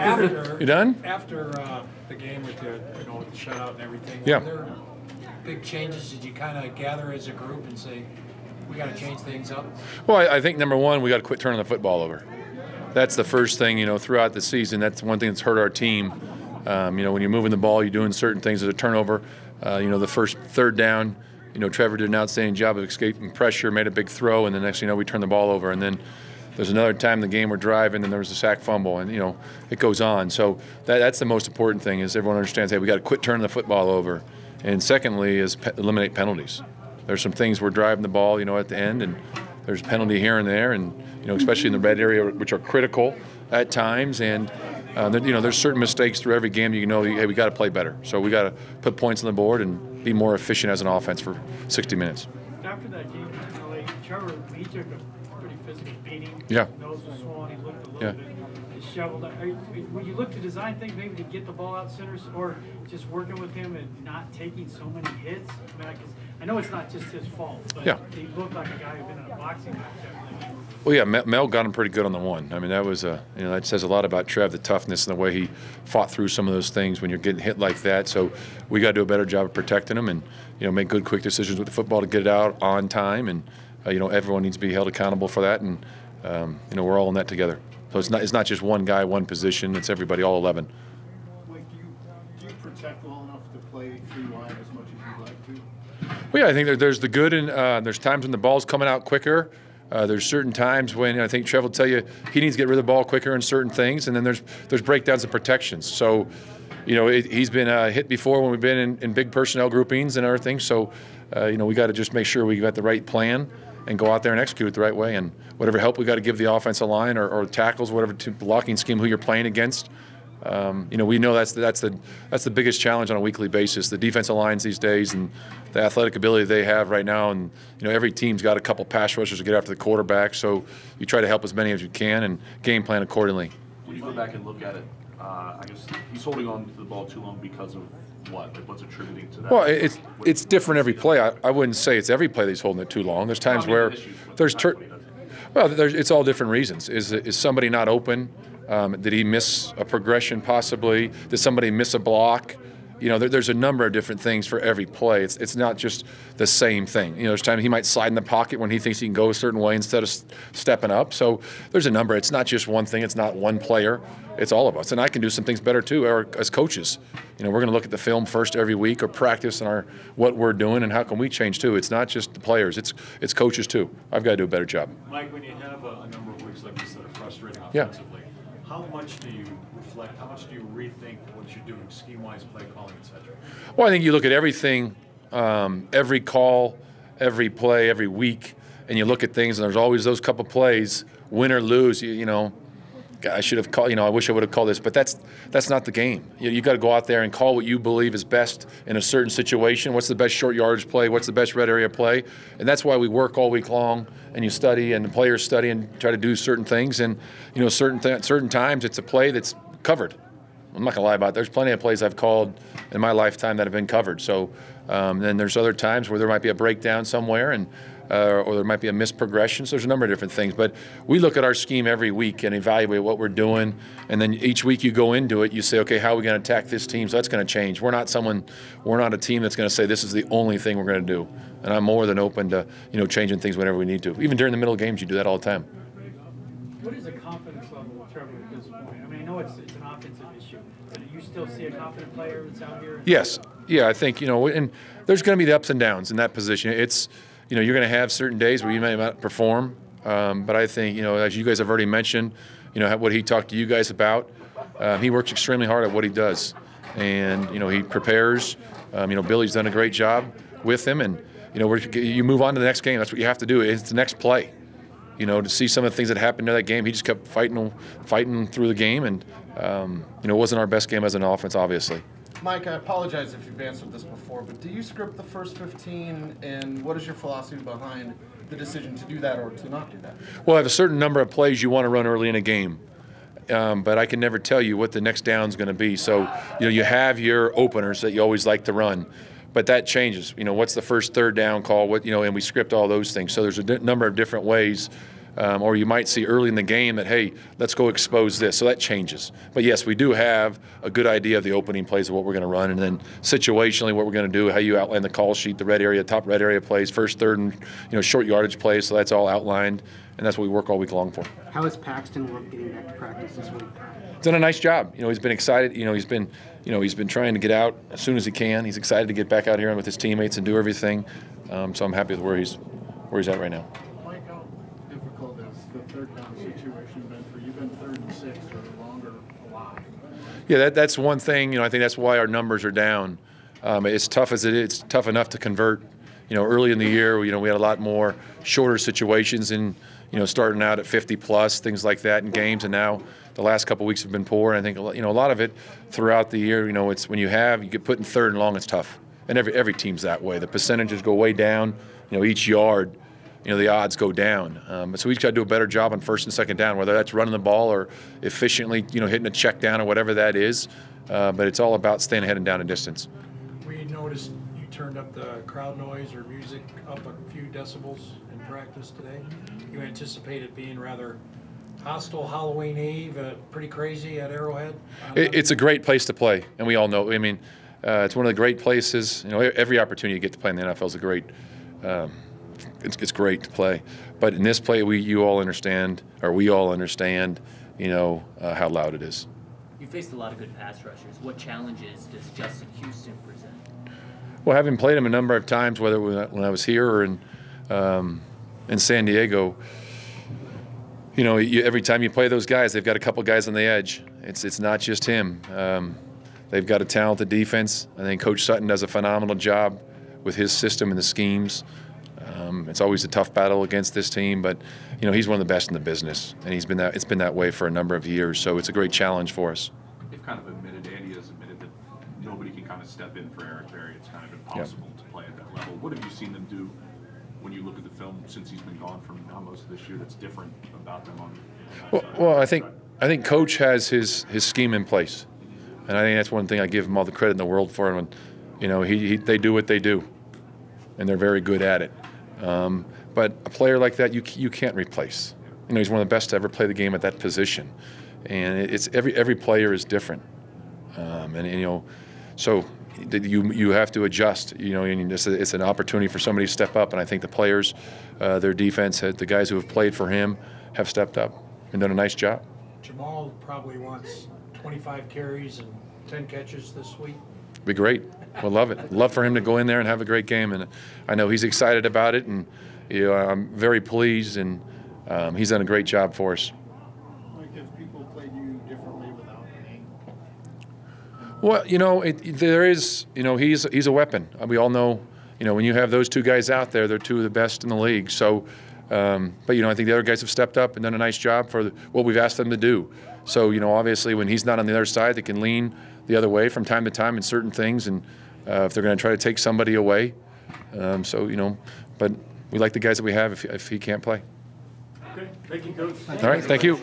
After You done? After the game with the with the shutout and everything, Yeah. were there big changes? Did you kind of gather as a group and say, we got to change things up? Well, I think number one, we got to quit turning the football over. That's the first thing, throughout the season. That's one thing that's hurt our team. When you're moving the ball, you're doing certain things as a turnover. The first third down, Trevor did an outstanding job of escaping pressure, made a big throw, and the next thing you know, we turned the ball over. And then there's another time in the game we're driving, and there was a sack fumble, and it goes on. So that's the most important thing is everyone understands, hey, we got to quit turning the football over. And secondly is eliminate penalties. There's some things we're driving the ball, at the end, and there's penalty here and there, and especially in the red area, which are critical at times. And there's certain mistakes through every game. Hey, we got to play better. So we got to put points on the board and be more efficient as an offense for 60 minutes. After that game, Trevor, he took a pretty physical beating. Yeah. Nose was swollen. He looked a little bit disheveled. Would you look to design things maybe to get the ball out center, or just working with him and not taking so many hits? I know it's not just his fault, but he looked like a guy who'd been in a boxing match. Well, yeah, Mel got him pretty good on the one. I mean, that was that says a lot about Trev, the toughness and the way he fought through some of those things when you're getting hit like that. So we got to do a better job of protecting him and make good, quick decisions with the football to get it out on time. And everyone needs to be held accountable for that. And we're all in that together. So it's not just one guy, one position. It's everybody, all 11. Mike, do you protect well enough to play through line as much as you'd like to? Well, yeah, I think there's the good, and there's times when the ball's coming out quicker. There's certain times when I think Trev will tell you he needs to get rid of the ball quicker in certain things, and then there's breakdowns and protections. So, he's been hit before when we've been in big personnel groupings and everything. So, we got to just make sure we got the right plan and go out there and execute it the right way. And whatever help we got to give the offensive line or tackles, whatever blocking scheme who you're playing against. We know that's the biggest challenge on a weekly basis. The defensive lines these days and the athletic ability they have right now, and every team's got a couple pass rushers to get after the quarterback. So you try to help as many as you can and game plan accordingly. When you go back and look at it, I guess he's holding on to the ball too long because of what? Like what's attributing to that? Well, it's different every play. I wouldn't say it's every play that he's holding it too long. There's times where it's all different reasons. Is somebody not open? Did he miss a progression possibly? Did somebody miss a block? There's a number of different things for every play. It's not just the same thing. There's times he might slide in the pocket when he thinks he can go a certain way instead of stepping up. So there's a number. It's not just one thing. It's not one player. It's all of us. And I can do some things better too, or as coaches. We're going to look at the film first every week or practice on what we're doing and how can we change too. It's not just the players. It's coaches too. I've got to do a better job. Mike, when you have a number of weeks like this that are frustrating offensively, how much do you reflect? How much do you rethink what you're doing, scheme-wise, play calling, etc.? Well, I think you look at everything, every call, every play, every week, and you look at things, and there's always those couple plays, win or lose. I should have called. I wish I would have called this, but that's not the game. You got to go out there and call what you believe is best in a certain situation. What's the best short yardage play? What's the best red area play? And that's why we work all week long, and you study, and the players study, and try to do certain things. And certain times it's a play that's covered. I'm not gonna lie about it. There's plenty of plays I've called in my lifetime that have been covered. So then there's other times where there might be a breakdown somewhere, and or there might be a missed progression. So there's a number of different things. But we look at our scheme every week and evaluate what we're doing. And then each week you go into it, you say, okay, how are we going to attack this team? So that's going to change. We're not a team that's going to say this is the only thing we're going to do. And I'm more than open to changing things whenever we need to. Even during the middle of games, you do that all the time. What is the confidence level with Trevor at this point? I mean, I know it's an offensive issue, but do you still see a confident player that's out here? Yes. Yeah, I think, and there's going to be the ups and downs in that position. It's, you're going to have certain days where you may not perform, but I think, as you guys have already mentioned, what he talked to you guys about, he works extremely hard at what he does, and he prepares. Billy's done a great job with him, and you move on to the next game. That's what you have to do. It's the next play. To see some of the things that happened in that game, he just kept fighting through the game, and it wasn't our best game as an offense, obviously. Mike, I apologize if you've answered this before, but do you script the first 15, and what is your philosophy behind the decision to do that or to not do that? Well, I have a certain number of plays you want to run early in a game, but I can never tell you what the next down is going to be. So, you have your openers that you always like to run, but that changes. What's the first third down call? And we script all those things. So there's a number of different ways or you might see early in the game that, hey, let's go expose this. So that changes. But yes, we do have a good idea of the opening plays of what we're going to run, and then situationally what we're going to do, how you outline the call sheet, the red area, top red area plays, first, third, and short yardage plays. So that's all outlined, and that's what we work all week long for. How has Paxton looked getting back to practice this week? Done a nice job. He's been excited. He's been trying to get out as soon as he can. He's excited to get back out here with his teammates and do everything. So I'm happy with where he's at right now. Mike, how difficult has the third down situation been for you? You've been 3rd and 6 or longer a lot. Yeah, that's one thing. I think that's why our numbers are down. It's tough as it is. It's tough enough to convert. Early in the year, we had a lot more shorter situations and starting out at 50 plus, things like that in games, and now the last couple of weeks have been poor. And I think a lot of it throughout the year, it's when you get put in 3rd and long, it's tough. And every team's that way. The percentages go way down. Each yard, the odds go down. So we just got to do a better job on 1st and 2nd down, whether that's running the ball or efficiently, hitting a check down or whatever that is. But it's all about staying ahead and down in distance. We noticed you turned up the crowd noise or music up a few decibels in practice today. You anticipate it being rather hostile Halloween Eve, pretty crazy at Arrowhead? It's a great place to play, and we all know. It's one of the great places. Every opportunity you get to play in the NFL is a great. It's great to play, but in this play, we all understand how loud it is. You faced a lot of good pass rushers. What challenges does Justin Houston present? Well, having played him a number of times, whether when I was here or in San Diego, every time you play those guys, they've got a couple guys on the edge. It's not just him. They've got a talented defense. I think Coach Sutton does a phenomenal job with his system and the schemes. It's always a tough battle against this team, but he's one of the best in the business, and it's been that way for a number of years. So it's a great challenge for us. They've kind of admitted, Andy has admitted that nobody can kind of step in for Eric Berry. It's kind of impossible to play at that level. What have you seen them do when you look at the film since he's been gone from now most of this year that's different about them on that side? Well, I think Coach has his scheme in place, and I think that's one thing I give him all the credit in the world for. And they do what they do, and they're very good at it. But a player like that, you can't replace. He's one of the best to ever play the game at that position, and it's every player is different, so you have to adjust. And it's an opportunity for somebody to step up, and I think the players, their defense, the guys who have played for him, have stepped up and done a nice job. Jamal probably wants 25 carries and 10 catches this week. Be great. We'll love it. Love for him to go in there and have a great game, and I know he's excited about it, and I'm very pleased, and he's done a great job for us. Like, if people played you differently without him? Well, there is, he's a weapon. We all know, when you have those two guys out there, they're two of the best in the league. So, but I think the other guys have stepped up and done a nice job for what we've asked them to do. So, obviously, when he's not on the other side, they can lean the other way from time to time in certain things, and if they're going to try to take somebody away. But we like the guys that we have if he can't play. Okay, thank you, Coach. All right, thank you.